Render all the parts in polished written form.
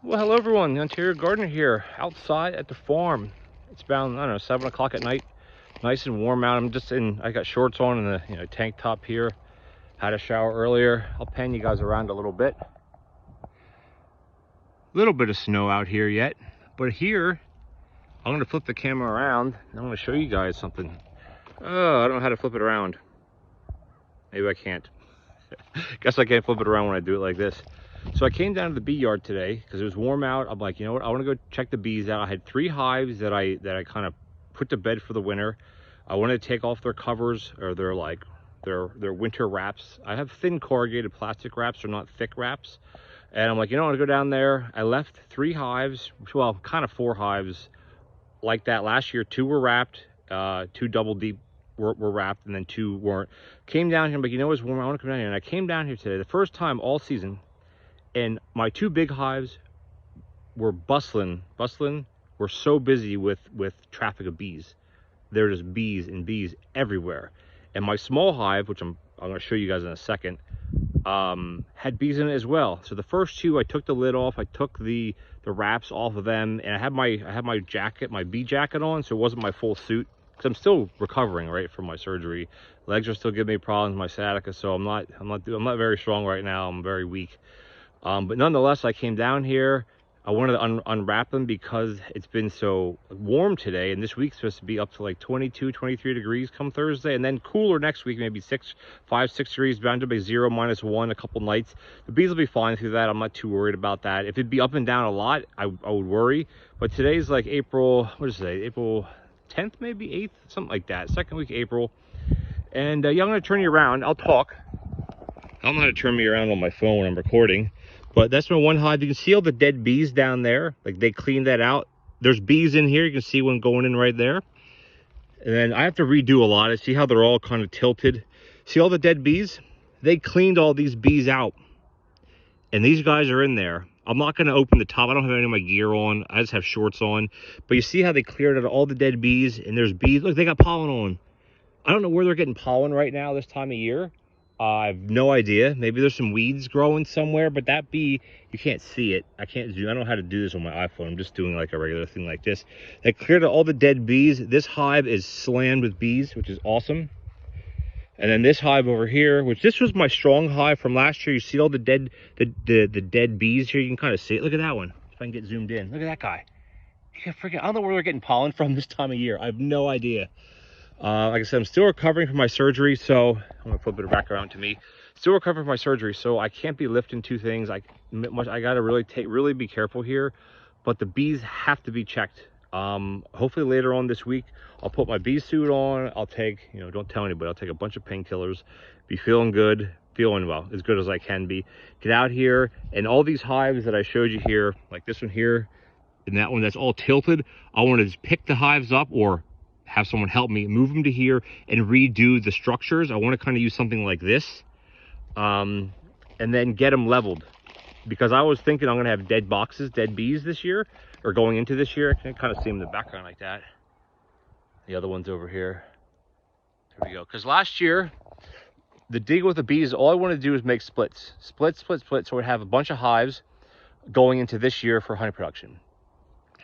Well, hello everyone, the Ontario Gardener here, outside at the farm. It's about, I don't know, 7 o'clock at night. Nice and warm out. I got shorts on and a tank top here. Had a shower earlier. I'll pan you guys around a little bit. Little bit of snow out here yet, but here, I'm gonna flip the camera around and I'm gonna show you guys something. Oh, I don't know how to flip it around. Maybe I can't. Guess I can't flip it around when I do it like this. So I came down to the bee yard today because it was warm out. I'm like, you know what? I want to go check the bees out. I had 3 hives that I kind of put to bed for the winter. I wanted to take off their covers or their winter wraps. I have thin corrugated plastic wraps, or not thick wraps. And I'm like, you know, I want to go down there. I left 3 hives, well, kind of 4 hives like that last year. 2 were wrapped, 2 double deep were wrapped, and then 2 weren't. Came down here, I'm like, you know, it's warm. I want to come down here, and I came down here today, the first time all season. And my 2 big hives were bustling. We're so busy with traffic of bees. There are just bees and bees everywhere. And my small hive, which I'm going to show you guys in a second, had bees in it as well. So the first 2, I took the lid off. I took the wraps off of them, and I had my jacket, my bee jacket on, so it wasn't my full suit because I'm still recovering, right, from my surgery. Legs are still giving me problems, my sciatica, so I'm not very strong right now. I'm very weak. But nonetheless, I came down here. I wanted to unwrap them because it's been so warm today, and this week's supposed to be up to like 22, 23 degrees come Thursday, and then cooler next week, maybe 5, 6 degrees, down to be 0, -1 a couple nights. The bees will be fine through that. I'm not too worried about that. If it'd be up and down a lot, I would worry. But today's like April, what is it, April 10th, maybe 8th, something like that, second week of April. And yeah, I'm going to turn you around. I'll talk. I don't know how to turn me around on my phone when I'm recording. But that's my one hive. You can see all the dead bees down there. Like, they cleaned that out. There's bees in here. You can see one going in right there. And then I have to redo a lot. I see how they're all kind of tilted. See all the dead bees? They cleaned all these bees out. And these guys are in there. I'm not going to open the top. I don't have any of my gear on. I just have shorts on. But you see how they cleared out all the dead bees? And there's bees. Look, they got pollen on. I don't know where they're getting pollen right now this time of year. I have no idea. Maybe there's some weeds growing somewhere, but that bee, you can't see it. I can't zoom. I don't know how to do this on my iPhone. I'm just doing like a regular thing like this. They cleared out all the dead bees. This hive is slammed with bees, which is awesome. And then this hive over here, which this was my strong hive from last year. You see all the dead dead bees here. You can kind of see it. Look at that one. If I can get zoomed in. Look at that guy. You can I don't know where they're getting pollen from this time of year. I have no idea. Like I said, I'm still recovering from my surgery, so I'm gonna flip it back around to me. Still recovering from my surgery, so I can't be lifting 2 things. I gotta really be careful here. But the bees have to be checked. Hopefully later on this week, I'll put my bee suit on. I'll take, you know, don't tell anybody. I'll take a bunch of painkillers. Be feeling good, feeling well, as good as I can be. Get out here, and all these hives that I showed you here, like this one here, and that one that's all tilted. I want to just pick the hives up, or have someone help me move them to here and redo the structures. I want to kind of use something like this, and then get them leveled, because I was thinking I'm going to have dead bees this year, or going into this year. I can kind of see them in the background like that. The other one's over here. There we go. Because last year, the deal with the bees, all I want to do is make splits. So we have a bunch of hives going into this year for honey production.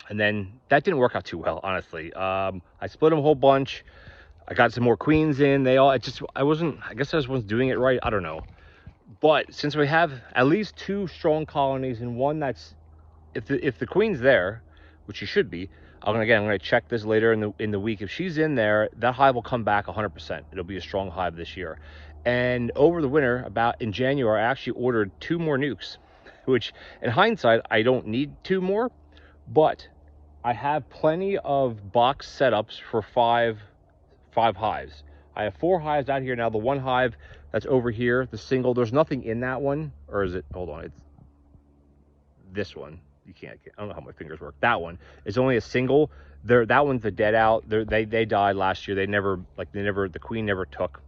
And then that didn't work out too well, honestly. I split them a whole bunch. I got some more queens in. I guess I just wasn't doing it right. I don't know. But since we have at least 2 strong colonies, and one that's, if the queen's there, which she should be, I'm gonna check this later in the week. If she's in there, that hive will come back 100%. It'll be a strong hive this year. And over the winter, about in January, I actually ordered 2 more nucs, which in hindsight, I don't need 2 more, but I have plenty of box setups for five hives. I have 4 hives out here now. The one hive that's over here, the single, there's nothing in that one. Or is it, hold on, it's this one. You can't get, I don't know how my fingers work. That one is only a single. That one's a dead out. They died last year. The queen never took.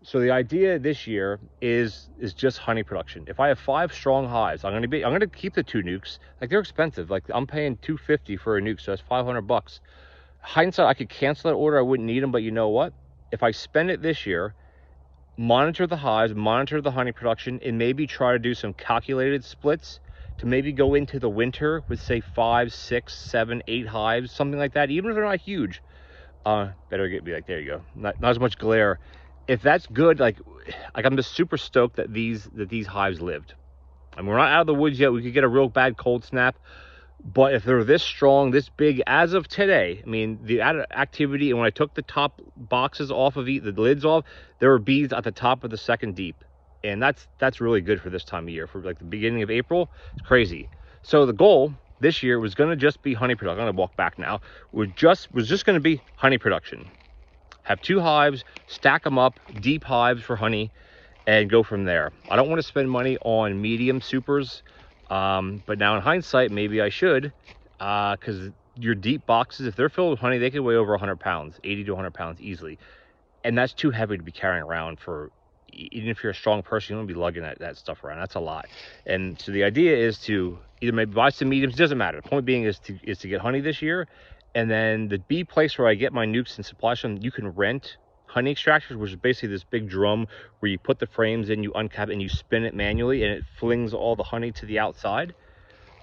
So the idea this year is just honey production. If I have 5 strong hives, I'm gonna keep the 2 nucs. Like, they're expensive. Like, I'm paying $250 for a nuc, so that's $500. Hindsight, I could cancel that order. I wouldn't need them, but you know what? If I spend it this year, monitor the hives, monitor the honey production, and maybe try to do some calculated splits, to maybe go into the winter with say 5, 6, 7, 8 hives, something like that, even if they're not huge. Better get me like, there you go, not as much glare. If that's good, like I'm just super stoked that these hives lived. And we're not out of the woods yet. We could get a real bad cold snap, but if they're this strong, this big as of today, I mean, the activity, and when I took the top boxes off of the lids off, there were bees at the top of the second deep. And that's really good for this time of year. For like the beginning of April, it's crazy. So the goal this year was going to just be honey production. I'm going to walk back now. Was just going to be honey production. Have 2 hives, stack them up, deep hives for honey, and go from there. I don't want to spend money on medium supers, but now in hindsight, maybe I should, because your deep boxes, if they're filled with honey, they can weigh over 100 pounds, 80 to 100 pounds easily. And that's too heavy to be carrying around for, even if you're a strong person, you don't want to be lugging that stuff around. That's a lot. And so the idea is to either maybe buy some mediums, it doesn't matter. The point being is to get honey this year. And then the bee place where I get my nucs and supplies from, you can rent honey extractors, which is basically this big drum where you put the frames in, you uncap it, and you spin it manually, and it flings all the honey to the outside.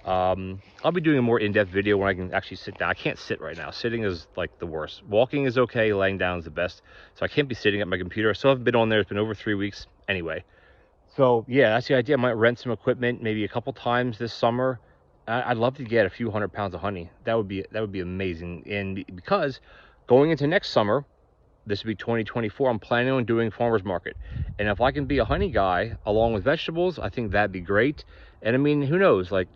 I'll be doing a more in-depth video when I can actually sit down. I can't sit right now. Sitting is like the worst. Walking is okay, laying down is the best. So I can't be sitting at my computer. I still haven't been on there. It's been over 3 weeks anyway. So yeah, that's the idea. I might rent some equipment maybe a couple times this summer. I'd love to get a few 100 pounds of honey. That would be amazing. And because going into next summer, this would be 2024, I'm planning on doing farmers market. And if I can be a honey guy along with vegetables, I think that'd be great. And I mean, who knows, like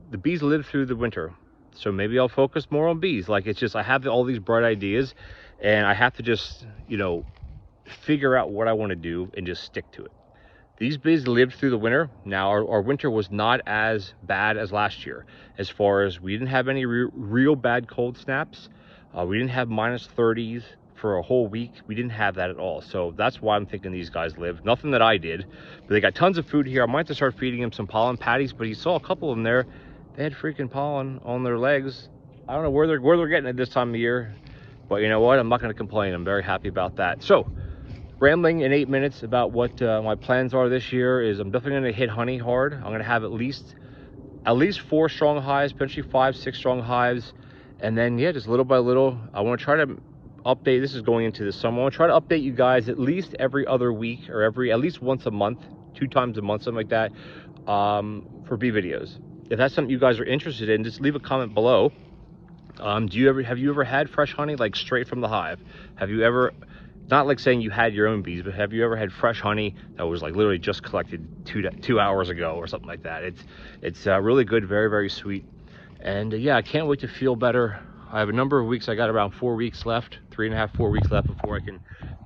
the bees live through the winter. So maybe I'll focus more on bees. Like it's just, I have all these bright ideas and I have to just, you know, figure out what I want to do and just stick to it. These bees lived through the winter. Now our winter was not as bad as last year, as far as we didn't have any real bad cold snaps. We didn't have -30s for a whole week. We didn't have that at all. So that's why I'm thinking these guys lived. Nothing that I did, but they got tons of food here. I might have to start feeding them some pollen patties, but you saw a couple of them there. They had freaking pollen on their legs. I don't know where they're getting it this time of year, but you know what? I'm not going to complain. I'm very happy about that. So rambling in 8 minutes about what my plans are this year is I'm definitely going to hit honey hard. I'm going to have at least 4 strong hives, potentially 5, 6 strong hives. And then, yeah, just little by little, I want to try to update. This is going into the summer. I want to try to update you guys at least every other week, or at least once a month, 2 times a month, something like that, for bee videos. If that's something you guys are interested in, just leave a comment below. Have you ever had fresh honey, like straight from the hive? Have you ever, not like saying you had your own bees, but have you ever had fresh honey that was like literally just collected 2 hours ago or something like that? It's really good, very, very sweet. And yeah, I can't wait to feel better. I have a number of weeks. I got around 4 weeks left, 3.5, 4 weeks left before I can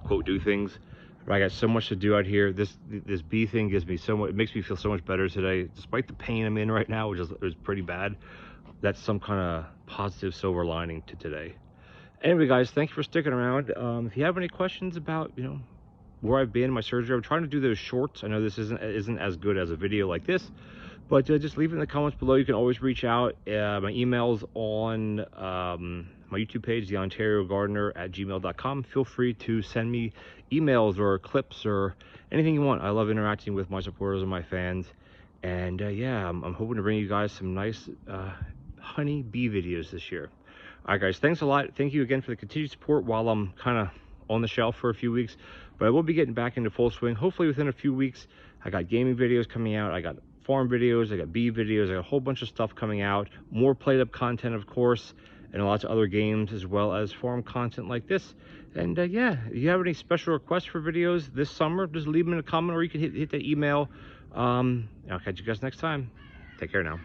quote do things. But I got so much to do out here. This bee thing gives me so much, it makes me feel so much better today, despite the pain I'm in right now, which is pretty bad. That's some kind of positive silver lining to today. Anyway, guys, thank you for sticking around. If you have any questions about, you know, where I've been, my surgery, I'm trying to do those shorts. I know this isn't as good as a video like this, but just leave it in the comments below. You can always reach out. My email's on my YouTube page, Theontariogardener@gmail.com. Feel free to send me emails or clips or anything you want. I love interacting with my supporters and my fans. And yeah, I'm hoping to bring you guys some nice honey bee videos this year. All right, guys, thanks a lot. Thank you again for the continued support while I'm kind of on the shelf for a few weeks. But I will be getting back into full swing, hopefully within a few weeks. I got gaming videos coming out. I got farm videos. I got bee videos. I got a whole bunch of stuff coming out. More played up content, of course, and lots of other games, as well as farm content like this. And yeah, if you have any special requests for videos this summer, just leave them in a comment, or you can hit that email. I'll catch you guys next time. Take care now.